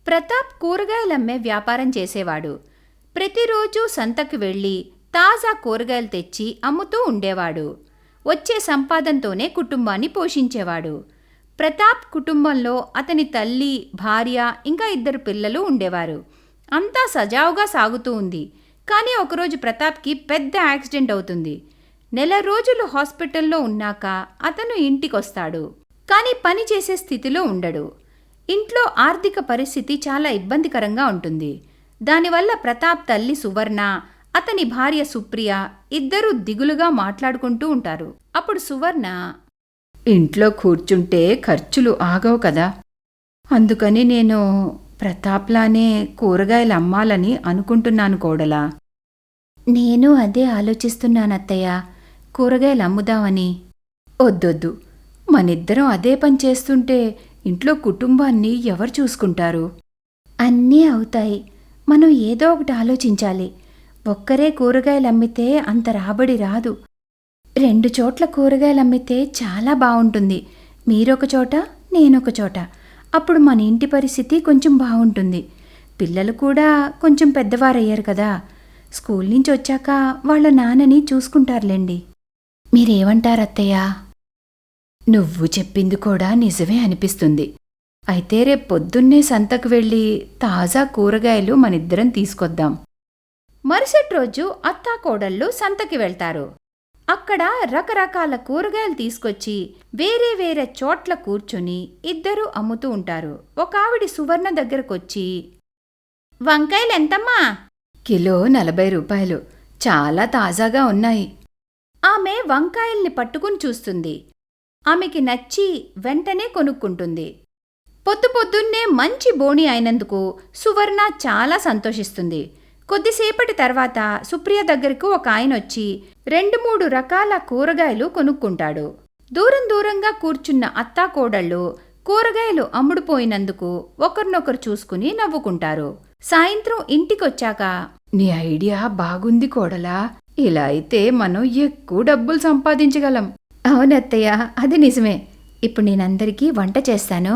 ప్రతాప్ కూరగాయలమ్మే వ్యాపారం చేసేవాడు. ప్రతిరోజూ సంతకు వెళ్ళి తాజా కూరగాయలు తెచ్చి అమ్ముతూ ఉండేవాడు. వచ్చే సంపాదనతోనే కుటుంబాన్ని పోషించేవాడు. ప్రతాప్ కుటుంబంలో అతని తల్లి, భార్య, ఇంకా 2 పిల్లలు ఉండేవారు. అంతా సజావుగా సాగుతూ ఉంది. కానీ ఒకరోజు ప్రతాప్కి పెద్ద యాక్సిడెంట్ అవుతుంది. నెల రోజులు హాస్పిటల్లో ఉన్నాక అతను ఇంటికొస్తాడు. కానీ పని చేసే స్థితిలో ఉండడు. ఇంట్లో ఆర్థిక పరిస్థితి చాలా ఇబ్బందికరంగా ఉంటుంది. దానివల్ల ప్రతాప్ తల్లి సువర్ణ, అతని భార్య సుప్రియ ఇద్దరూ దిగులుగా మాట్లాడుకుంటూ ఉంటారు. అప్పుడు సువర్ణ, ఇంట్లో కూర్చుంటే ఖర్చులు ఆగవు కదా, అందుకని నేను ప్రతాప్లానే కూరగాయలు అమ్మాలని అనుకుంటున్నాను కోడలా. నేను అదే ఆలోచిస్తున్నానత్తయ్య, కూరగాయలు అమ్ముదామని. వద్దొద్దు, మనిద్దరం అదే పని చేస్తుంటే ఇంట్లో కుటుంబాన్ని ఎవరు చూసుకుంటారు? అన్నీ అవుతాయి, మనం ఏదో ఒకటి ఆలోచించాలి. ఒక్కరే కూరగాయలు అమ్మితే అంత రాబడి రాదు. 2 చోట్ల కూరగాయలు అమ్మితే చాలా బాగుంటుంది. మీరొక చోట, నేనొక చోట. అప్పుడు మన ఇంటి పరిస్థితి కొంచెం బాగుంటుంది. పిల్లలు కూడా కొంచెం పెద్దవారయ్యారు కదా, స్కూల్ నుంచి వచ్చాక వాళ్ళ నాన్నని చూసుకుంటారులేండి. మీరేమంటారత్తయ్యా? నువ్వు చెప్పింది కూడా నిజమే అనిపిస్తుంది. అయితే రేపు పొద్దున్నే సంతకు వెళ్ళి తాజా కూరగాయలు మనిద్దరం తీసుకొద్దాం. మరుసటి రోజు అత్తాకోడళ్ళు సంతకి వెళ్తారు. అక్కడ రకరకాల కూరగాయలు తీసుకొచ్చి వేరే వేరే చోట్ల కూర్చుని ఇద్దరూ అమ్ముతూ ఉంటారు. ఒక ఆవిడ సువర్ణ దగ్గరకొచ్చి, వంకాయలు ఎంతమ్మా? కిలో 40 రూపాయలు, చాలా తాజాగా ఉన్నాయి. ఆమె వంకాయల్ని పట్టుకుని చూస్తుంది. ఆమెకి నచ్చి వెంటనే కొనుక్కుంటుంది. పొద్దున్నే మంచి బోణి అయినందుకు సువర్ణ చాలా సంతోషిస్తుంది. కొద్దిసేపటి తర్వాత సుప్రియ దగ్గరకు ఒక ఆయనొచ్చి 2-3 రకాల కూరగాయలు కొనుక్కుంటాడు. దూరంగా కూర్చున్న అత్తాకోడళ్ళు కూరగాయలు అమ్ముడుపోయినందుకు ఒకరినొకరు చూసుకుని నవ్వుకుంటారు. సాయంత్రం ఇంటికొచ్చాక, నీ ఐడియా బాగుంది కోడలా, ఇలా అయితే మనం ఎక్కువ డబ్బులు సంపాదించగలం. అవునత్తయ్య, అది నిజమే. ఇప్పుడు నేనందరికీ వంట చేస్తాను.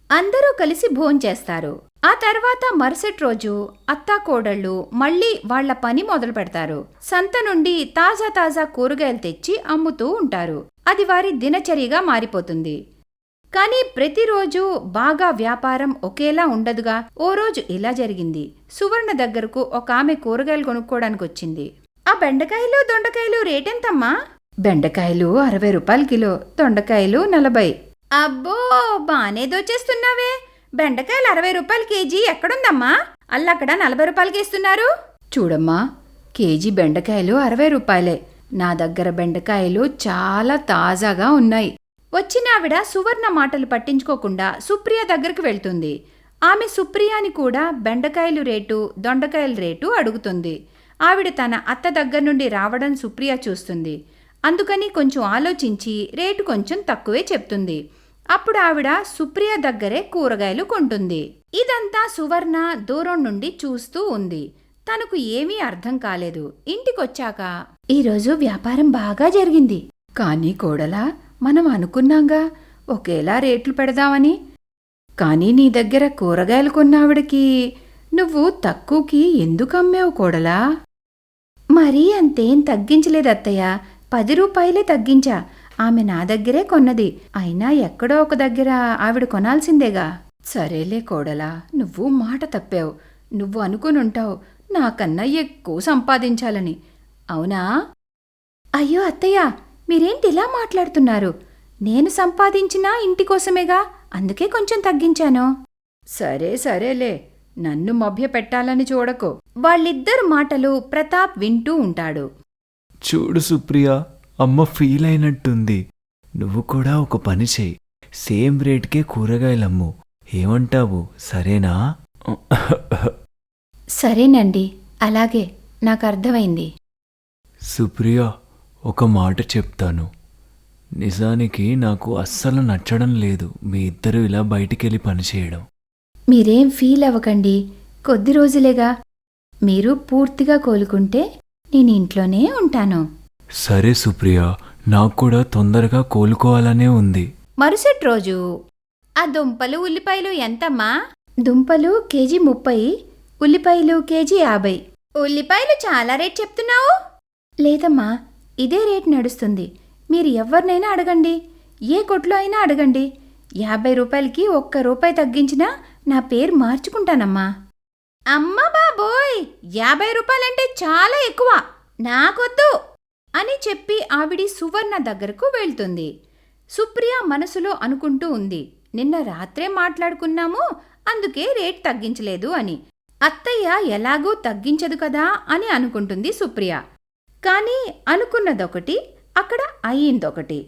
అందరూ కలిసి భోంచేస్తారు. ఆ తర్వాత మరుసటి రోజు అత్తాకోడళ్ళు మళ్ళీ వాళ్ల పని మొదలు పెడతారు. సంత నుండి తాజా కూరగాయలు తెచ్చి అమ్ముతూ ఉంటారు. అది వారి దినచర్యగా మారిపోతుంది. కానీ ప్రతిరోజు బాగా వ్యాపారం ఒకేలా ఉండదుగా. ఓ రోజు ఇలా జరిగింది. సువర్ణ దగ్గరకు ఒక ఆమె కూరగాయలు కొనుక్కోవడానికి వచ్చింది. ఆ బెండకాయలు, దొండకాయలు రేటెంతమ్మా? బెండకాయలు 60 రూపాయలు కిలో, దొండకాయలు 40. అబ్బో, బానే దోచేస్తున్నావే. బెండకాయలు 60 రూపాయలు కేజీ ఎక్కడుందమ్మా? అల్లక్కడ 40 రూపాయలకి ఇస్తున్నారు. చూడమ్మా, కేజీ బెండకాయలు 60 రూపాయలే. నా దగ్గర బెండకాయలు చాలా తాజాగా ఉన్నాయి. వచ్చినావిడ సువర్ణ మాటలు పట్టించుకోకుండా సుప్రియ దగ్గరకు వెళ్తుంది. ఆమె సుప్రియాని కూడా బెండకాయలు రేటు, దొండకాయల రేటు అడుగుతుంది. ఆవిడ తన అత్త దగ్గర నుండి రావడం సుప్రియ చూస్తుంది. అందుకని కొంచెం ఆలోచించి రేటు కొంచెం తక్కువే చెప్తుంది. అప్పుడు ఆవిడ సుప్రియ దగ్గరే కూరగాయలు కొంటుంది. ఇదంతా సువర్ణ దూరం నుండి చూస్తూ ఉంది. తనకు ఏమీ అర్థం కాలేదు. ఇంటికొచ్చాక, ఈరోజు వ్యాపారం బాగా జరిగింది. కానీ కోడలా, మనం అనుకున్నాంగా ఒకేలా రేట్లు పెడదామని. కానీ నీ దగ్గర కూరగాయలు కొన్నావిడకి నువ్వు తక్కువకి ఎందుకు అమ్మావు కోడలా? మరీ అంతేం తగ్గించలేదత్తయ్య, 10 రూపాయలే తగ్గించా. ఆమె నా దగ్గరే కొన్నది. అయినా ఎక్కడో ఒక దగ్గర ఆవిడ కొనాల్సిందేగా. సరేలే కోడలా, నువ్వు మాట తప్పావు. నువ్వు అనుకునుంటావు నాకన్నా ఎక్కువ సంపాదించాలని. అవునా? అయ్యో అత్తయ్య, మీరేంటి ఇలా మాట్లాడుతున్నారు? నేను సంపాదించినా ఇంటికోసమేగా, అందుకే కొంచెం తగ్గించాను. సరేలే, నన్ను మభ్య పెట్టాలని చూడకు. వాళ్ళిద్దరు మాటలు ప్రతాప్ వింటూ ఉంటాడు. చూడు సుప్రియ, అమ్మ ఫీల్ అయినట్టుంది. నువ్వు కూడా ఒక పని చెయ్యి, సేమ్ రేట్కే కూరగాయలమ్ము. ఏమంటావు, సరేనా? సరేనండి, అలాగే, నాకు అర్థమైంది. సుప్రియ, ఒక మాట చెప్తాను. నిజానికి నాకు అస్సలు నచ్చడం లేదు మీ ఇద్దరు ఇలా బయటికెళ్ళి పనిచేయడం. మీరేం ఫీల్ అవ్వకండి, కొద్ది రోజులేగా. మీరు పూర్తిగా కోలుకుంటే నేను ఇంట్లోనే ఉంటాను. సరే సుప్రియ, నాకు కూడా తొందరగా కోలుకోవాలనే ఉంది. మరుసటి రోజు, ఆ దుంపలు ఉల్లిపాయలు ఎంతమ్మా? దుంపలు కేజీ 30, ఉల్లిపాయలు కేజీ 50. ఉల్లిపాయలు చాలా రేట్ చెప్తున్నావు. లేదమ్మా, ఇదే రేట్ నడుస్తుంది. మీరు ఎవరినైనా అడగండి, ఏ కొట్లో అయినా అడగండి. 50 రూపాయలకి ₹1 తగ్గించినా నా పేరు మార్చుకుంటానమ్మా. అమ్మా బాబోయ్, 50 రూపాయలంటే చాలా ఎక్కువ, నాకొద్దు అని చెప్పి ఆవిడి సువర్ణ దగ్గరకు వెళ్తుంది. సుప్రియ మనసులో అనుకుంటూ ఉంది, నిన్న రాత్రే మాట్లాడుకున్నాము, అందుకే రేట్ తగ్గించలేదు అని. అత్తయ్య ఎలాగూ తగ్గించదు కదా అని అనుకుంటుంది సుప్రియ. కానీ అనుకున్నదొకటి, అక్కడ అయ్యిందొకటి.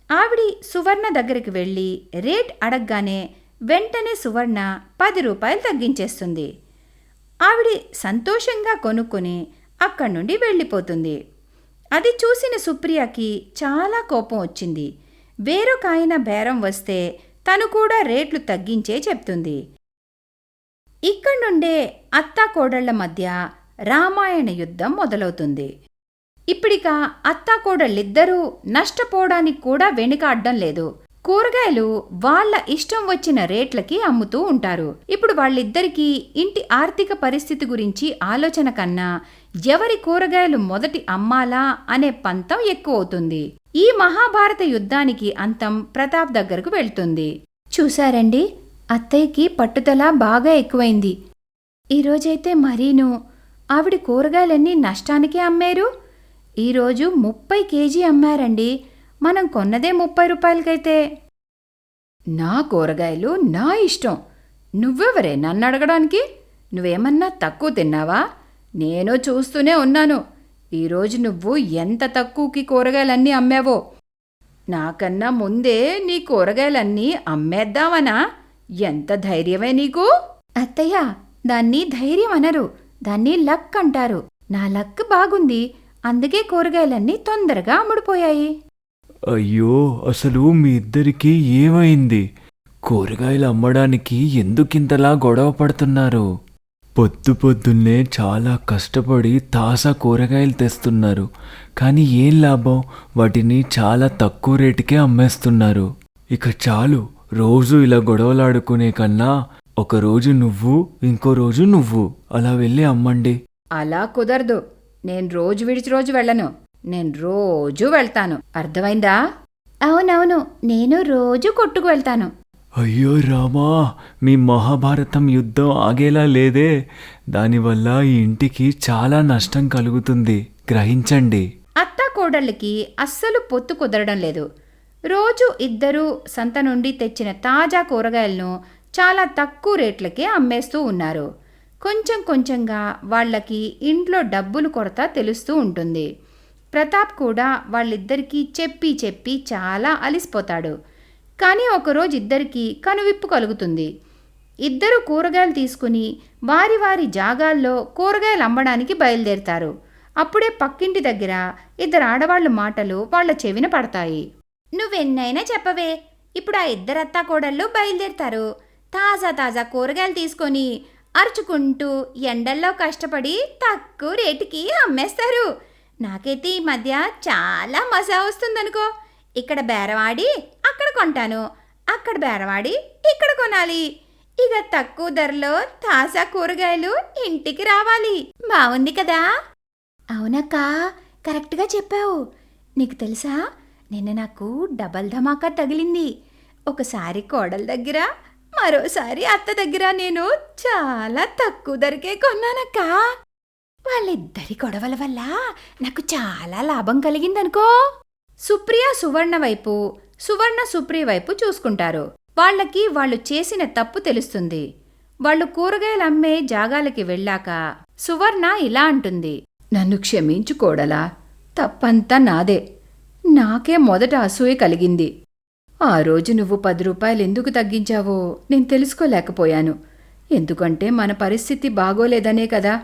ఆవిడి సువర్ణ దగ్గరికి వెళ్ళి రేట్ అడగగానే వెంటనే సువర్ణ ₹10 తగ్గించేస్తుంది. ఆవిడి సంతోషంగా కొనుక్కొని అక్కడి నుండి వెళ్ళిపోతుంది. అది చూసిన సుప్రియకి చాలా కోపం వచ్చింది. వేరొకాయన బేరం వస్తే తను కూడా రేట్లు తగ్గించే చెప్తుంది. ఇక్కడి నుండే అత్తాకోడళ్ల మధ్య రామాయణ యుద్ధం మొదలవుతుంది. ఇప్పుడిక అత్తాకోడళ్ళిద్దరూ నష్టపోవడానికి కూడా వెనుకాడ్డం లేదు. కూరగాయలు వాళ్ళ ఇష్టం వచ్చిన రేట్లకి అమ్ముతూ ఉంటారు. ఇప్పుడు వాళ్ళిద్దరికీ ఇంటి ఆర్థిక పరిస్థితి గురించి ఆలోచన కన్నా ఎవరి కూరగాయలు మొదటి అమ్మాలా అనే పంతం ఎక్కువ అవుతుంది. ఈ మహాభారత యుద్ధానికి అంతం ప్రతాప్ దగ్గరకు వెళ్తుంది. చూశారండి, అత్తయ్యకి పట్టుదల బాగా ఎక్కువైంది. ఈరోజైతే మరీను ఆవిడ కూరగాయలన్నీ నష్టానికే అమ్మారు. ఈరోజు 30 కేజీ అమ్మారండి. మనం కొన్నదే ₹30. నా కూరగాయలు నా ఇష్టం, నువ్వెవరే నన్ను అడగడానికి? నువ్వేమన్నా తక్కువ తిన్నావా? నేను చూస్తూనే ఉన్నాను. ఈరోజు నువ్వు ఎంత తక్కువకి కూరగాయలన్నీ అమ్మావో. నాకన్నా ముందే నీ కూరగాయలన్నీ అమ్మేద్దామనా? ఎంత ధైర్యమే నీకు? అత్తయ్య, దాన్ని ధైర్యం అనరు, దాన్ని లక్ అంటారు. నా లక్ బాగుంది, అందుకే కూరగాయలన్నీ తొందరగా అమ్ముడుపోయాయి. అయ్యో, అసలు మీ ఇద్దరికీ ఏమైంది? కూరగాయలు అమ్మడానికి ఎందుకింతలా గొడవ పడుతున్నారు? పొద్దున్నే చాలా కష్టపడి తాజా కూరగాయలు తెస్తున్నారు, కానీ ఏం లాభం? వాటిని చాలా తక్కువ రేటుకే అమ్మేస్తున్నారు. ఇక చాలు, రోజు ఇలా గొడవలాడుకునే కన్నా ఒకరోజు నువ్వు, ఇంకో రోజు నువ్వు అలా వెళ్ళి అమ్మండి. అలా కుదరదు. నేను రోజు విడిచి రోజు వెళ్ళను, నేను రోజూ వెళ్తాను. అర్థమైందా? అవునవును, నేను రోజు కొట్టుకు వెళ్తాను. అయ్యో రామా, మీ మహాభారతం యుద్ధం ఆగేలా లేదే. దానివల్ల ఈ ఇంటికి చాలా నష్టం కలుగుతుంది, గ్రహించండి. అత్తాకోడళ్ళకి అస్సలు పొత్తు కుదరడం లేదు. రోజు ఇద్దరూ సంత నుండి తెచ్చిన తాజా కూరగాయలను చాలా తక్కువ రేట్లకే అమ్మేస్తూ ఉన్నారు. కొంచెం కొంచెంగా వాళ్ళకి ఇంట్లో డబ్బులు కొరత తెలుస్తూ ఉంటుంది. ప్రతాప్ కూడా వాళ్ళిద్దరికీ చెప్పి చెప్పి చాలా అలిసిపోతాడు. కానీ ఒకరోజు ఇద్దరికీ కనువిప్పు కలుగుతుంది. ఇద్దరు కూరగాయలు తీసుకుని వారి వారి జాగాల్లో కూరగాయలు అమ్మడానికి బయలుదేరుతారు. అప్పుడే పక్కింటి దగ్గర ఇద్దరు ఆడవాళ్ళ మాటలు వాళ్ళ చెవిన పడతాయి. నువ్వెన్నైనా చెప్పవే, ఇప్పుడు ఆ ఇద్దరు అత్తాకోడళ్ళు బయలుదేరుతారు. తాజా తాజా కూరగాయలు తీసుకొని అరుచుకుంటూ ఎండల్లో కష్టపడి తక్కువ రేటుకి అమ్మేస్తారు. నాకైతే ఈ మధ్య చాలా మజా వస్తుందనుకో. ఇక్కడ బేరవాడి అక్కడ కొంటాను, అక్కడ బేరవాడి ఇక్కడ కొనాలి. ఇక తక్కువ ధరలో తాజా కూరగాయలు ఇంటికి రావాలి. బాగుంది కదా? అవునక్క, కరెక్ట్గా చెప్పావు. నీకు తెలుసా, నిన్న నాకు డబల్ ధమాకా తగిలింది. ఒకసారి కోడల దగ్గర, మరోసారి అత్త దగ్గర నేను చాలా తక్కువ ధరకే కొన్నానక్క. వాళ్ళిద్దరి గొడవల వల్ల నాకు చాలా లాభం కలిగిందనుకో. సుప్రియ సువర్ణ వైపు, సువర్ణ సుప్రియ వైపు చూసుకుంటారు. వాళ్ళకి వాళ్ళు చేసిన తప్పు తెలుస్తుంది. వాళ్ళు కూరగాయలు అమ్మే జాగాలకి వెళ్ళాక సువర్ణ ఇలా అంటుంది, నన్ను క్షమించుకోడలా, తప్పంతా నాదే. నాకే మొదట అసూయ కలిగింది. ఆ రోజు నువ్వు ₹10 ఎందుకు తగ్గించావో నేను తెలుసుకోలేకపోయాను. ఎందుకంటే మన పరిస్థితి బాగోలేదనే కదా.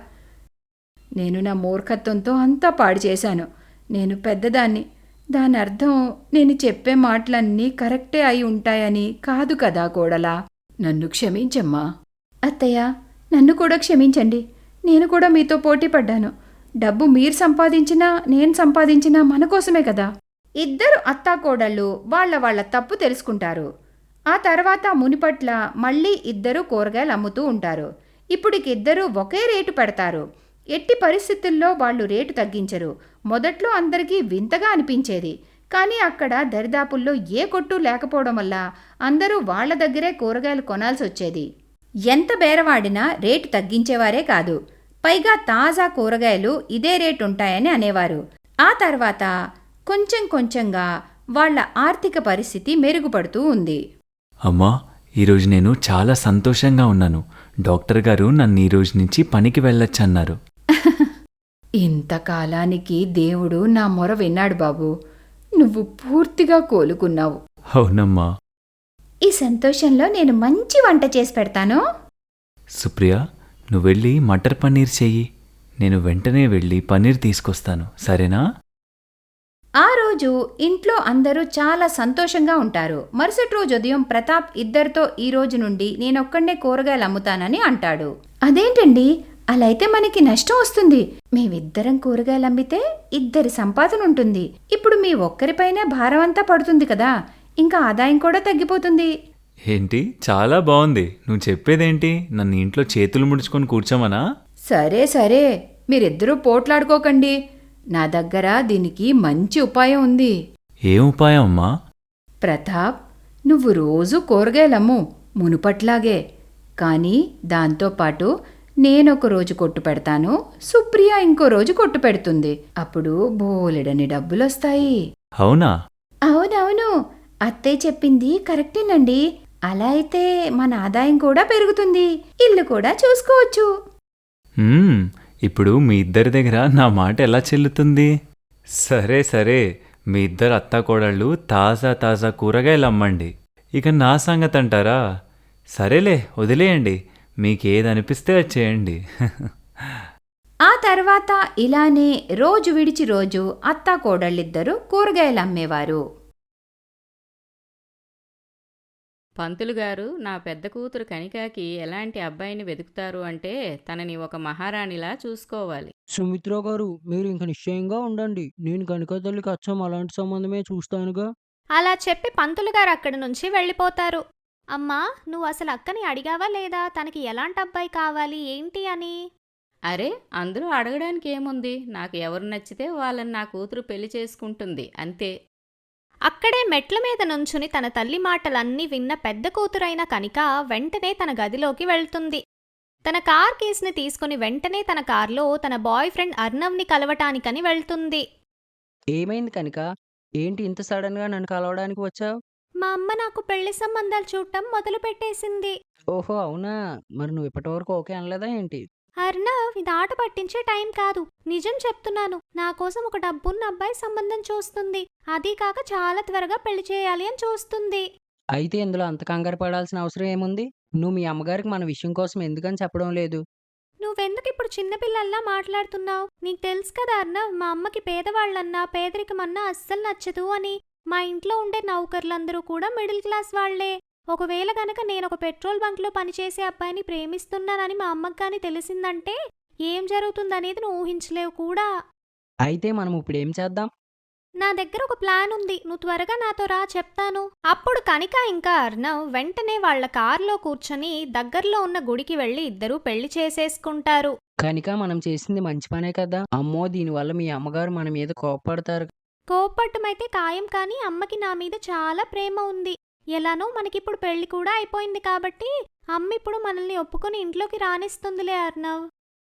నేను నా మూర్ఖత్వంతో అంతా పాడు చేశాను. నేను పెద్దదాన్ని, దాని అర్థం నేను చెప్పే మాటలన్నీ కరెక్టే అయి ఉంటాయని కాదు కదా కోడలా. నన్ను క్షమించమ్మా. అత్తయ్య, నన్ను కూడా క్షమించండి. నేను కూడా మీతో పోటీ పడ్డాను. డబ్బు మీరు సంపాదించినా నేను సంపాదించినా మన కోసమే కదా. ఇద్దరు అత్తాకోడళ్ళు వాళ్ళ తప్పు తెలుసుకుంటారు. ఆ తర్వాత మునిపట్ల మళ్ళీ ఇద్దరు కూరగాయలు అమ్ముతూ ఉంటారు. ఇప్పుడికిద్దరూ ఒకే రేటు పెడతారు. ఎట్టి పరిస్థితుల్లో వాళ్ళు రేటు తగ్గించరు. మొదట్లో అందరికీ వింతగా అనిపించేది. కానీ అక్కడ దరిదాపుల్లో ఏ కొట్టు లేకపోవడం వల్ల అందరూ వాళ్ళ దగ్గరే కూరగాయలు కొనాల్సి వచ్చేది. ఎంత బేరవాడినా రేటు తగ్గించేవారే కాదు. పైగా తాజా కూరగాయలు ఇదే రేటు ఉంటాయని అనేవారు. ఆ తర్వాత కొంచెం కొంచెంగా వాళ్ళ ఆర్థిక పరిస్థితి మెరుగుపడుతూ ఉంది. అమ్మా, ఈరోజు నేను చాలా సంతోషంగా ఉన్నాను. డాక్టర్ గారు నన్ను ఈ రోజు నుంచి పనికి వెళ్ళొచ్చన్నారు. ఇంతకాలానికి దేవుడు నా మొర విన్నాడు బాబు. నువ్వు పూర్తిగా కోలుకున్నావు. అవునమ్మా. ఈ సంతోషంలో నేను మంచి వంట చేసి పెడతాను. సుప్రియ, నువ్వు వెళ్ళి మటర్ పన్నీర్ చెయ్యి. నేను వెంటనే వెళ్ళి పన్నీర్ తీసుకొస్తాను, సరేనా? ఆ రోజు ఇంట్లో అందరూ చాలా సంతోషంగా ఉంటారు. మరుసటి రోజు ఉదయం ప్రతాప్ ఇద్దరితో ఈ రోజు నుండి నేనొక్కడే కూరగాయలు అమ్ముతానని అంటాడు. అదేంటండి, అలా అయితే మనకి నష్టం వస్తుంది. మేమిద్దరం కూరగాయలు అమ్మితే ఇద్దరి సంపాదన ఉంటుంది. ఇప్పుడు మీ ఒక్కరిపైనే భారం అంతా పడుతుంది కదా, ఇంకా ఆదాయం కూడా తగ్గిపోతుంది. ఏంటి, చాలా బాగుంది. నువ్వు చెప్పేదేంటి? నన్ను ఇంట్లో చేతులు ముడుచుకొని కూర్చోమనా? సరే సరే, మీరిద్దరూ పోట్లాడుకోకండి. నా దగ్గర దీనికి మంచి ఉపాయం ఉంది. ఏం ఉపాయం అమ్మా? ప్రతాప్, నువ్వు రోజు కూరగాయలమ్ము మునుపట్లాగే. కానీ దాంతోపాటు నేనొక రోజు కొట్టు పెడతాను, సుప్రియ ఇంకో రోజు కొట్టు పెడుతుంది. అప్పుడు బోలెడని డబ్బులొస్తాయి. అవునా? అవునవును, అత్తయ్య చెప్పింది కరెక్టేనండి. అలా అయితే మన ఆదాయం కూడా పెరుగుతుంది, ఇల్లు కూడా చూసుకోవచ్చు. ఇప్పుడు మీ ఇద్దరి దగ్గర నా మాట ఎలా చెల్లుతుంది? సరే సరే, మీ ఇద్దరు అత్తాకోడళ్ళు తాజా తాజా కూరగాయలు అమ్మండి. ఇక నా సంగతి అంటారా? సరేలే, వదిలేయండి. మీకేదనిపిస్తే అది చేయండి. ఆ తర్వాత ఇలానే రోజు విడిచి రోజు అత్తాకోడళ్ళిద్దరూ కూరగాయలు అమ్మేవారు. పంతులు గారు, నా పెద్ద కూతురు కనికాకి ఎలాంటి అబ్బాయిని వెతుకుతారు అంటే తనని ఒక మహారాణిలా చూసుకోవాలి. సుమిత్ర గారు, మీరు ఇంక నిశ్చయంగా ఉండండి. నేను కనిక తల్లికి అచ్చం అలాంటి సంబంధమే చూస్తానుగా. అలా చెప్పి పంతులు గారు అక్కడి నుంచి వెళ్ళిపోతారు. అమ్మా, నువ్వు అసలు అక్కని అడిగావా లేదా తనకి ఎలాంటి అబ్బాయి కావాలి ఏంటి అని? అరే, అందులో అడగడానికి ఏముంది? నాకు ఎవరు నచ్చితే వాళ్ళని నా కూతురు పెళ్లి చేసుకుంటుంది, అంతే. అక్కడే మెట్ల మీద నుంచుని తన తల్లి మాటలన్నీ విన్న పెద్ద కూతురైన కనిక వెంటనే తన గదిలోకి వెళ్తుంది. తన కార్ కీస్ని తీసుకుని వెంటనే తన కార్లో తన బాయ్ ఫ్రెండ్ అర్నవ్ని కలవటానికని వెళ్తుంది. ఏమైంది కనిక? ఏంటి ఇంత సడన్గా నన్ను కలవడానికి వచ్చావు? మా అమ్మ నాకు పెళ్లి సంబంధాలు చూడటం మొదలు పెట్టేసింది. ఓహో, అవునా? మరి నువ్వు ఇప్పటివరకు ఓకే అనలేదా ఏంటి? అర్నవ్, ఇది ఆట పట్టించే టైం కాదు. నిజం చెప్తున్నాను. నా కోసం ఒక డబ్బున్న అబ్బాయి సంబంధం చూస్తుంది. అదీ కాక చాలా త్వరగా పెళ్లి చేయాలి అని చూస్తుంది. అయితే ఇందులో అంత కంగారు పడాల్సిన అవసరం ఏముంది? నువ్వు మీ అమ్మగారికి మన విషయం కోసం ఎందుకని చెప్పడం లేదు? నువ్వెందుకు ఇప్పుడు చిన్నపిల్లల్లా మాట్లాడుతున్నావు? నీకు తెలుసు కదా అర్నవ్, మా అమ్మకి పేదవాళ్లన్నా పేదరికమన్నా అస్సలు నచ్చదు అని. మా ఇంట్లో ఉండే నౌకర్లందరూ కూడా మిడిల్ క్లాస్ వాళ్లే. ఒకవేళ గనక నేనొక పెట్రోల్ బంక్లో పనిచేసే అబ్బాయిని ప్రేమిస్తున్నానని మా అమ్మకి కానీ తెలిసిందంటే ఏం జరుగుతుందనేది నువ్వు ఊహించలేవు కూడా. అయితే మనం ఇప్పుడేం చేద్దాం? నా దగ్గర ఒక ప్లాన్ ఉంది. నువ్వు త్వరగా నాతో రా, చెప్తాను. అప్పుడు కనిక ఇంకా అర్నవ్ వెంటనే వాళ్ల కార్లో కూర్చొని దగ్గరలో ఉన్న గుడికి వెళ్లి ఇద్దరూ పెళ్లి చేసేసుకుంటారు. కనిక, మనం చేసింది మంచి పనే కదా. అమ్మో, దీనివల్ల మీ అమ్మగారు మన మీద కోప్పడతారు. కోప్పట్టమైతే ఖాయం, కానీ అమ్మకి నా మీద చాలా ప్రేమ ఉంది. ఎలానో మనకిప్పుడు పెళ్లి కూడా అయిపోయింది కాబట్టి అమ్మ ఇప్పుడు మనల్ని ఒప్పుకొని ఇంట్లోకి రానిస్తుందిలే అర్నవ్.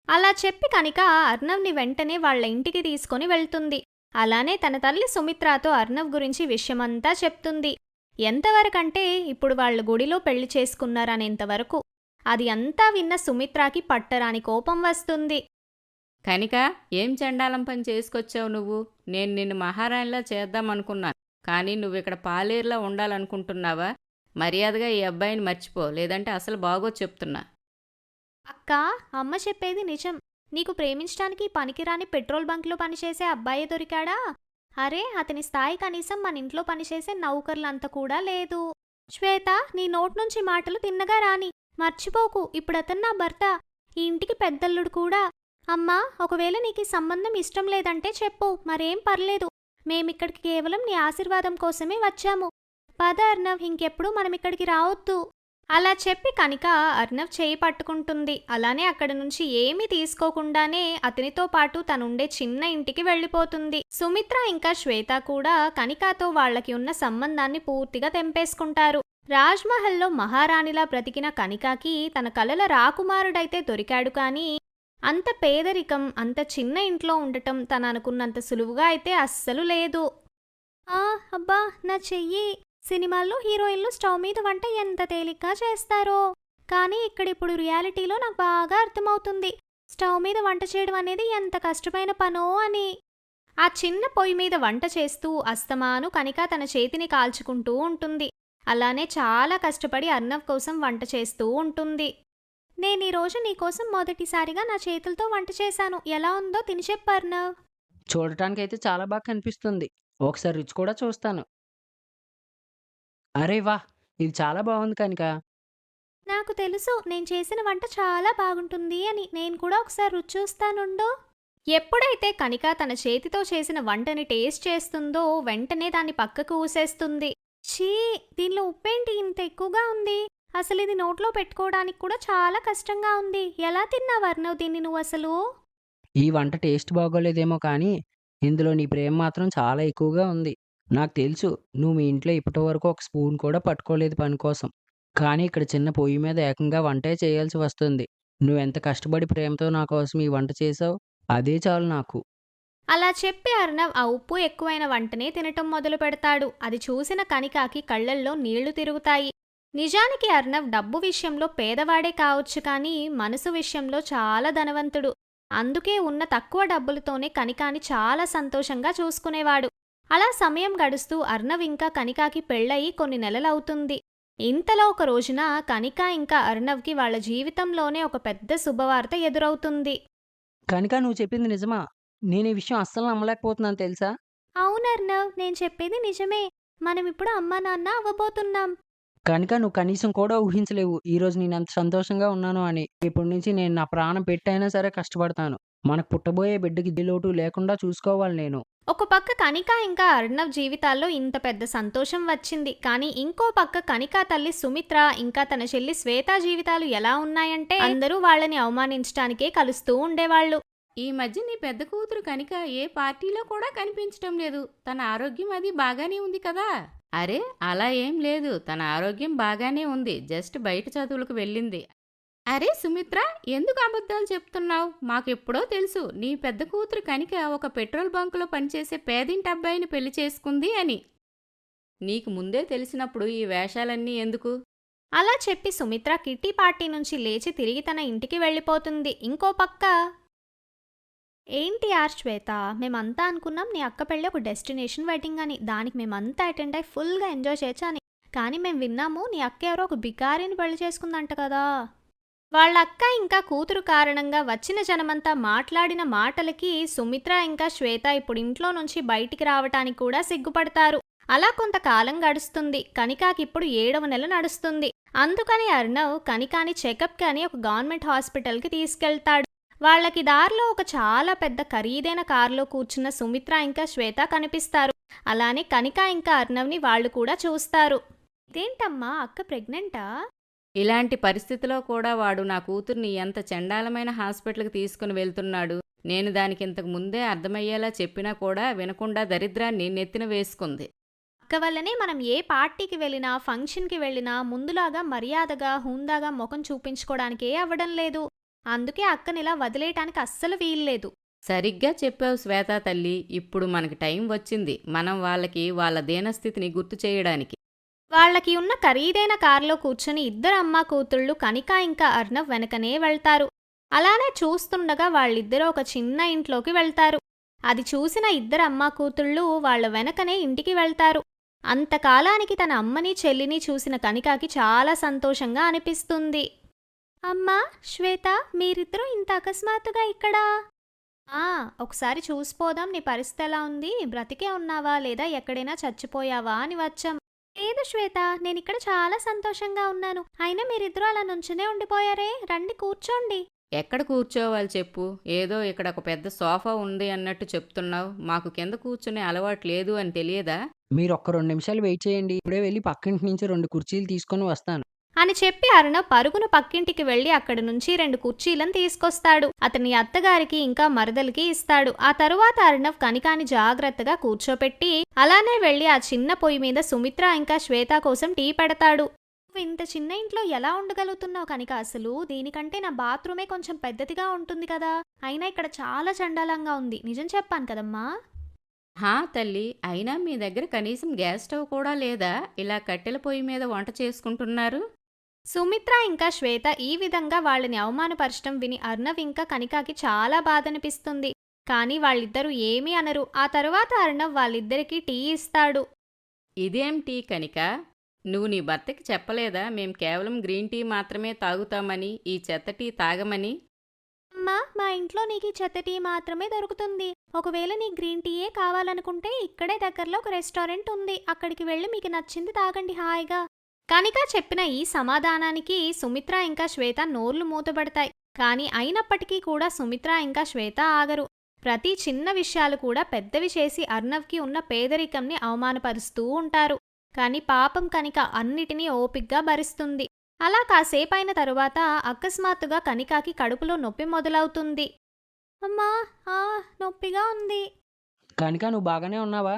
అలా చెప్పి కనిక అర్నవ్ని వెంటనే వాళ్ల ఇంటికి తీసుకుని వెళ్తుంది. అలానే తన తల్లి సుమిత్రతో అర్నవ్ గురించి విషయమంతా చెప్తుంది. ఎంతవరకంటే ఇప్పుడు వాళ్ళు గుడిలో పెళ్లి చేసుకున్నారనేంతవరకు. అది అంతా విన్న సుమిత్రకి పట్టరాని కోపం వస్తుంది. కనిక, ఏం చండాలం పని చేసుకొచ్చావు నువ్వు? నేను నిన్ను మహారాణిలా చేద్దామనుకున్నాను, కానీ నువ్విక్కడ పాలేరులా ఉండాలనుకుంటున్నావా? మర్యాదగా ఈ అబ్బాయిని మర్చిపో, లేదంటే అసలు బాగో చెప్తున్నా. అక్క, అమ్మ చెప్పేది నిజం. నీకు ప్రేమించడానికి పనికిరాని పెట్రోల్ బంక్లో పనిచేసే అబ్బాయే దొరికాడా? అరే, అతని స్థాయి కనీసం మన ఇంట్లో పనిచేసే నౌకర్లంత కూడా లేదు. శ్వేత, నీ నోట్ నుంచి మాటలు తిన్నగా రాని. మర్చిపోకు, ఇప్పుడతను నా భర్త, ఈ ఇంటికి పెద్దల్లుడు కూడా. అమ్మా, ఒకవేళ నీకు ఈ సంబంధం ఇష్టం లేదంటే చెప్పు, మరేం పర్లేదు. మేమిక్కడికి కేవలం నీ ఆశీర్వాదం కోసమే వచ్చాము. పద అర్నవ్, ఇంకెప్పుడు మనం ఇక్కడికి రావద్దు. అలా చెప్పి కనిక అర్నవ్ చేయి పట్టుకుంటుంది. అలానే అక్కడి నుంచి ఏమీ తీసుకోకుండానే అతనితో పాటు తనుండే చిన్న ఇంటికి వెళ్ళిపోతుంది. సుమిత్ర ఇంకా శ్వేత కూడా కనికతో వాళ్ళకి ఉన్న సంబంధాన్ని పూర్తిగా తెంపేసుకుంటారు. రాజ్మహల్లో మహారాణిలా బ్రతికిన కనికకి తన కలల రాకుమారుడైతే దొరికాడు, కానీ అంత పేదరికం, అంత చిన్న ఇంట్లో ఉండటం తను అనుకున్నంత సులువుగా అయితే అస్సలు లేదు. అబ్బా నా చెయ్యి. సినిమాల్లో హీరోయిన్లు స్టవ్ మీద వంట ఎంత తేలిగ్గా చేస్తారో, కానీ ఇక్కడిప్పుడు రియాలిటీలో నాకు బాగా అర్థమవుతుంది స్టవ్ మీద వంట చేయడం అనేది ఎంత కష్టమైన పనో అని. ఆ చిన్న పొయ్యి మీద వంట చేస్తూ అస్తమాను కనిక తన చేతిని కాల్చుకుంటూ ఉంటుంది. అలానే చాలా కష్టపడి అర్నవ్ కోసం వంట చేస్తూ ఉంటుంది. నేనీరోజు నీకోసం మొదటిసారిగా నా చేతులతో వంట చేశాను. ఎలా ఉందో తిని చెప్పు అర్నవ్. చూడటానికైతే చాలా బాగా కనిపిస్తుంది. ఒకసారి రుచి కూడా చూస్తాను. అరే వా! ఇది చాలా బాగుంది కనిక. నాకు తెలుసు నేను చేసిన వంట చాలా బాగుంటుంది అని. నేను కూడా ఒకసారి రుచి చూస్తానుండు. ఎప్పుడైతే కనిక తన చేతితో చేసిన వంటని టేస్ట్ చేస్తుందో వెంటనే దాన్ని పక్కకు ఊసేస్తుంది. ఛీ, దీనిలో ఉప్పేంటి ఇంత ఎక్కువగా ఉంది? అసలు ఇది నోట్లో పెట్టుకోవడానికి కూడా చాలా కష్టంగా ఉంది. ఎలా తిన్నావు అర్నవ్ దీన్ని నువ్వు అసలు? ఈ వంట టేస్ట్ బాగోలేదేమో కానీ ఇందులో నీ ప్రేమ మాత్రం చాలా ఎక్కువగా ఉంది. నాకు తెలుసు నువ్వు మీ ఇంట్లో ఇప్పటి వరకు ఒక స్పూన్ కూడా పట్టుకోలేదు పని కోసం. కానీ ఇక్కడ చిన్న పొయ్యి మీద ఏకంగా వంటే చేయాల్సి వస్తుంది. నువ్వెంత కష్టపడి ప్రేమతో నా కోసం ఈ వంట చేసావు, అదే చాలు నాకు. అలా చెప్పి అర్నవ్ ఆ ఉప్పు ఎక్కువైన వంటనే తినటం మొదలు పెడతాడు. అది చూసిన కనికాకి కళ్ళల్లో నీళ్లు తిరుగుతాయి. నిజానికి అర్నవ్ డబ్బు విషయంలో పేదవాడే కావచ్చు, కానీ మనసు విషయంలో చాలా ధనవంతుడు. అందుకే ఉన్న తక్కువ డబ్బులతోనే కనికాని చాలా సంతోషంగా చూసుకునేవాడు. అలా సమయం గడుస్తూ అర్నవ్ ఇంకా కనికాకి పెళ్ళయి కొన్ని నెలలవుతుంది. ఇంతలో ఒక రోజున కనిక ఇంకా అర్నవ్కి వాళ్ళ జీవితంలోనే ఒక పెద్ద శుభవార్త ఎదురవుతుంది. కనిక, నువ్వు చెప్పింది నిజమా? నేను ఈ విషయం అస్సలు నమ్మలేకపోతున్నాను తెలుసా? అవునర్నవ్, నేను చెప్పేది నిజమే. మనమిప్పుడు అమ్మా నాన్న అవ్వబోతున్నాం. కనుక నువ్వు కనీసం కూడా ఊహించలేవు ఈరోజు నేను ఎంత సంతోషంగా ఉన్నాను అని. ఇప్పటి నుంచి నేను నా ప్రాణం పెట్టైనా సరే కష్టపడతాను. మనకు పుట్టబోయే బిడ్డకి ఏ లోటు లేకుండా చూసుకోవాలి నేను. ఒక పక్క కనిక ఇంకా అర్నవ్ జీవితాల్లో ఇంత పెద్ద సంతోషం వచ్చింది, కానీ ఇంకో పక్క కనిక తల్లి సుమిత్ర ఇంకా తన చెల్లి శ్వేత జీవితాలు ఎలా ఉన్నాయంటే అందరూ వాళ్ళని అవమానించడానికే కలుస్తూ ఉండేవాళ్ళు. ఈ మధ్య నీ పెద్ద కూతురు కనిక ఏ పార్టీలో కూడా కనిపించటం లేదు. తన ఆరోగ్యం అది బాగానే ఉంది కదా? అరే, అలా ఏం లేదు, తన ఆరోగ్యం బాగానే ఉంది. జస్ట్ బయట చదువులకు వెళ్ళింది. అరే సుమిత్ర, ఎందుకు అబద్ధాలు చెప్తున్నావు? మాకెప్పుడో తెలుసు నీ పెద్ద కూతురు కనిక ఒక పెట్రోల్ బంకులో పనిచేసే పేదింటి అబ్బాయిని పెళ్లి చేసుకుంది అని. నీకు ముందే తెలిసినప్పుడు ఈ వేషాలన్నీ ఎందుకు? అలా చెప్పి సుమిత్ర కిట్టి పార్టీ నుంచి లేచి తిరిగి తన ఇంటికి వెళ్ళిపోతుంది. ఇంకో పక్క ఏంటి శ్వేత, మేమంతా అనుకున్నాం నీ అక్క పెళ్ళి ఒక డెస్టినేషన్ వెడ్డింగ్ అని. దానికి మేమంతా అటెండ్ అయ్యి ఫుల్గా ఎంజాయ్ చేయొచ్చు అని. కానీ మేము విన్నాము నీ అక్క ఎవరో ఒక బికారిని పెళ్లి చేసుకుందంట కదా. వాళ్ళ అక్క ఇంకా కూతురు కారణంగా వచ్చిన జనమంతా మాట్లాడిన మాటలకి సుమిత్ర ఇంకా శ్వేత ఇప్పుడు ఇంట్లో నుంచి బయటికి రావటానికి కూడా సిగ్గుపడతారు. అలా కొంతకాలం గడుస్తుంది. కనికాకి ఇప్పుడు 7వ నెల నడుస్తుంది. అందుకని అర్నవ్ కనికాని చెకప్కి అని ఒక గవర్నమెంట్ హాస్పిటల్కి తీసుకెళ్తాడు. వాళ్ళకి దారిలో ఒక చాలా పెద్ద ఖరీదైన కారులో కూర్చున్న సుమిత్ర ఇంకా శ్వేత కనిపిస్తారు. అలానే కనిక ఇంకా అర్నవ్ని వాళ్ళు కూడా చూస్తారు. ఇదేంటమ్మా, అక్క ప్రెగ్నెంటా? ఇలాంటి పరిస్థితిలో కూడా వాడు నా కూతుర్ని ఎంత చండాలమైన హాస్పిటల్కి తీసుకుని వెళ్తున్నాడు. నేను దానికి ఇంతకు ముందే అర్థమయ్యేలా చెప్పినా కూడా వినకుండా దరిద్రాన్ని నెత్తిన వేసుకుంది. అక్క వల్లనే మనం ఏ పార్టీకి వెళ్ళినా ఫంక్షన్కి వెళ్ళినా ముందులాగా మర్యాదగా హుందాగా ముఖం చూపించుకోవడానికే అవ్వడం లేదు. అందుకే అక్కనిలా వదిలేయటానికి అస్సలు వీల్లేదు. సరిగ్గా చెప్పావు శ్వేతా తల్లి. ఇప్పుడు మనకి టైం వచ్చింది మనం వాళ్ళకి వాళ్ళ దీనస్థితిని గుర్తు చేయడానికి. వాళ్ళకి ఉన్న ఖరీదైన కారులో కూర్చొని ఇద్దరు అమ్మా కూతుళ్ళు కనిక ఇంకా అర్నవ్ వెనకనే వెళ్తారు. అలానే చూస్తుండగా వాళ్ళిద్దరూ ఒక చిన్న ఇంట్లోకి వెళ్తారు. అది చూసిన ఇద్దరు అమ్మా కూతుళ్ళు వాళ్ళ వెనకనే ఇంటికి వెళ్తారు. అంతకాలానికి తన అమ్మని చెల్లిని చూసిన కనికాకి చాలా సంతోషంగా అనిపిస్తుంది. అమ్మా, శ్వేత, మీరిద్దరూ ఇంత అకస్మాత్తుగా ఇక్కడా? ఒకసారి చూసిపోదాం, నీ పరిస్థితి ఎలా ఉంది, బ్రతికే ఉన్నావా లేదా ఎక్కడైనా చచ్చిపోయావా అని వచ్చాం. లేదు శ్వేత, నేనిక్కడ చాలా సంతోషంగా ఉన్నాను. అయినా మీరిద్దరూ అలా నుంచునే ఉండిపోయారే, రండి కూర్చోండి. ఎక్కడ కూర్చోవాలి చెప్పు? ఏదో ఇక్కడ ఒక పెద్ద సోఫా ఉంది అన్నట్టు చెప్తున్నావు. మాకు కింద కూర్చునే అలవాటు లేదు అని తెలియదా? మీరు ఒక్క 2 నిమిషాలు వెయిట్ చేయండి. ఇప్పుడే వెళ్ళి పక్కింటి నుంచి 2 కుర్చీలు తీసుకొని వస్తాను. అని చెప్పి అర్ణవ్ పరుగున పక్కింటికి వెళ్లి అక్కడి నుంచి 2 కుర్చీలను తీసుకొస్తాడు. అతని అత్తగారికి ఇంకా మరదలికి ఇస్తాడు. ఆ తరువాత అర్ణవ్ కనికాని జాగ్రత్తగా కూర్చోపెట్టి అలానే వెళ్లి ఆ చిన్న పొయ్యి మీద సుమిత్ర ఇంకా శ్వేత కోసం టీ పెడతాడు. నువ్వు ఇంత చిన్న ఇంట్లో ఎలా ఉండగలుగుతున్నావు కనిక? అసలు దీనికంటే నా బాత్రూమే కొంచెం పెద్దదిగా ఉంటుంది కదా. అయినా ఇక్కడ చాలా చండాలంగా ఉంది. నిజం చెప్పాను కదమ్మా. హా తల్లి, అయినా మీ దగ్గర కనీసం గ్యాస్ స్టవ్ కూడా లేదా? ఇలా కట్టెల పొయ్యి మీద వంట చేసుకుంటున్నారు. సుమిత్ర ఇంకా శ్వేత ఈ విధంగా వాళ్ళని అవమానపరచడం విని అర్ణవ్ ఇంకా కనికాకి చాలా బాధనిపిస్తుంది. కానీ వాళ్ళిద్దరూ ఏమీ అనరు. ఆ తరువాత అర్ణవ్ వాళ్ళిద్దరికీ టీ ఇస్తాడు. ఇదేం టీ కనిక? నువ్వు నీ భర్తకి చెప్పలేదా మేం కేవలం గ్రీన్ టీ మాత్రమే తాగుతామని, ఈ చెత్త టీ తాగమని? అమ్మా, మా ఇంట్లో నీకు ఈ చెత్త టీ మాత్రమే దొరుకుతుంది. ఒకవేళ నీ గ్రీన్ టీయే కావాలనుకుంటే ఇక్కడే దగ్గరలో ఒక రెస్టారెంట్ ఉంది. అక్కడికి వెళ్ళి మీకు నచ్చింది తాగండి హాయిగా. కనిక చెప్పిన ఈ సమాధానానికి సుమిత్ర ఇంకా శ్వేత నోర్లు మూతబడతాయి. కానీ అయినప్పటికీ కూడా సుమిత్ర ఇంకా శ్వేత ఆగరు. ప్రతి చిన్న విషయాలు కూడా పెద్దవి చేసి అర్ణవ్కి ఉన్న పేదరికంని అవమానపరుస్తూ ఉంటారు. కానీ పాపం కనిక అన్నిటినీ ఓపిగ్గా భరిస్తుంది. అలా కాసేపైన తరువాత అకస్మాత్తుగా కనికాకి కడుపులో నొప్పి మొదలవుతుంది. అమ్మా, నొప్పిగా ఉంది. కనిక, నువ్వు బాగానే ఉన్నావా?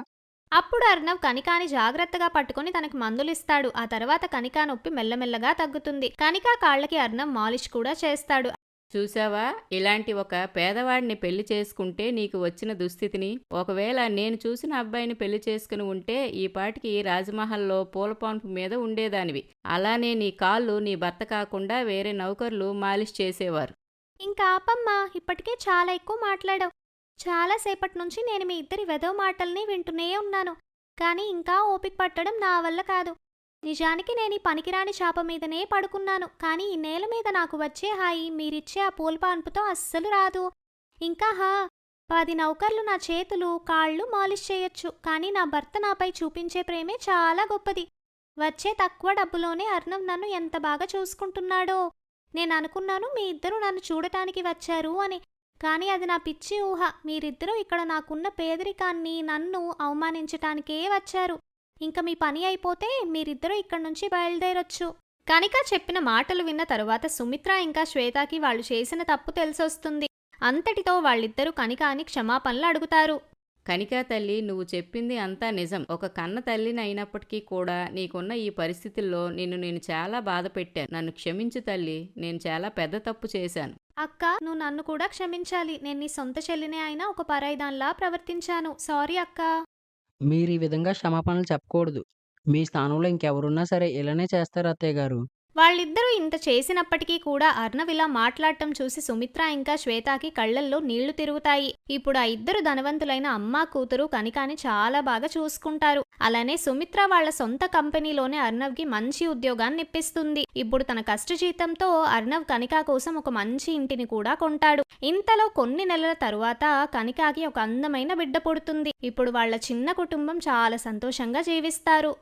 అప్పుడు అర్ణవ్ కనికాని జాగ్రత్తగా పట్టుకుని తనకు మందులిస్తాడు. ఆ తర్వాత కనికా నొప్పి మెల్లమెల్లగా తగ్గుతుంది. కనికా కాళ్ళకి అర్ణవ్ మాలిష్ కూడా చేస్తాడు. చూసావా, ఇలాంటి ఒక పేదవాడిని పెళ్లి చేసుకుంటే నీకు వచ్చిన దుస్థితిని. ఒకవేళ నేను చూసిన అబ్బాయిని పెళ్లి చేసుకుని ఉంటే ఈ పాటికి రాజమహల్లో పూలపాన్పు మీద ఉండేదానివి. అలానే నీ కాళ్ళు నీ భర్త కాకుండా వేరే నౌకర్లు మాలిష్ చేసేవారు. ఇంకా ఆపమ్మా, ఇప్పటికే చాలా ఎక్కువ మాట్లాడావు. చాలాసేపటి నుంచి నేను మీ ఇద్దరి వెధవ మాటల్ని వింటూనే ఉన్నాను. కానీ ఇంకా ఓపిక పట్టడం నా వల్ల కాదు. నిజానికి నేను ఈ పనికిరాని చాప మీదనే పడుకున్నాను. కానీ ఈ నేల మీద నాకు వచ్చే హాయి మీరిచ్చే ఆ పూలపాన్పుతో అస్సలు రాదు. ఇంకా 10 నౌకర్లు నా చేతులు కాళ్ళు మాలిష్ చేయొచ్చు. కానీ నా భర్త నాపై చూపించే ప్రేమే చాలా గొప్పది. వచ్చే తక్కువ డబ్బులోనే అర్ణవ్ నన్ను ఎంత బాగా చూసుకుంటున్నాడో. నేను అనుకున్నాను మీ ఇద్దరు నన్ను చూడటానికి వచ్చారు అని. కానీ అది నా పిచ్చి ఊహ. మీరిద్దరూ ఇక్కడ నాకున్న పేదరికాన్ని నన్ను అవమానించటానికే వచ్చారు. ఇంకా మీ పని అయిపోతే మీరిద్దరూ ఇక్కడి నుంచి బయలుదేరొచ్చు. కనిక చెప్పిన మాటలు విన్న తరువాత సుమిత్ర ఇంకా శ్వేతకి వాళ్ళు చేసిన తప్పు తెలిసొస్తుంది. అంతటితో వాళ్ళిద్దరూ కనికాని క్షమాపణలు అడుగుతారు. కనికా తల్లి, నువ్వు చెప్పింది అంతా నిజం. ఒక కన్న తల్లిని అయినప్పటికీ కూడా నీకున్న ఈ పరిస్థితుల్లో నేను చాలా బాధ పెట్టాను. నన్ను క్షమించు తల్లి. నేను చాలా పెద్ద తప్పు చేశాను. అక్క, నువ్వు నన్ను కూడా క్షమించాలి. నేను నీ సొంత చెల్లినే అయినా ఒక పరాయిదాన్లా ప్రవర్తించాను. సారీ అక్క. మీరు ఈ విధంగా క్షమాపణలు చెప్పకూడదు. మీ స్థానంలో ఇంకెవరున్నా సరే ఇలానే చేస్తారు అత్తయ్య గారు. వాళ్ళిద్దరూ ఇంత చేసినప్పటికీ కూడా అర్ణవ్ ఇలా మాట్లాడటం చూసి సుమిత్ర ఇంకా శ్వేతకి కళ్లల్లో నీళ్లు తిరుగుతాయి. ఇప్పుడు ఆ ఇద్దరు ధనవంతులైన అమ్మా కూతురు కనికాని చాలా బాగా చూసుకుంటారు. అలానే సుమిత్ర వాళ్ళ సొంత కంపెనీలోనే అర్ణవ్కి మంచి ఉద్యోగాన్ని ఇప్పిస్తుంది. ఇప్పుడు తన కష్టజీతంతో అర్ణవ్ కనికా కోసం ఒక మంచి ఇంటిని కూడా కొంటాడు. ఇంతలో కొన్ని నెలల తరువాత కనికాకి ఒక అందమైన బిడ్డ పుడుతుంది. ఇప్పుడు వాళ్ళ చిన్న కుటుంబం చాలా సంతోషంగా జీవిస్తారు.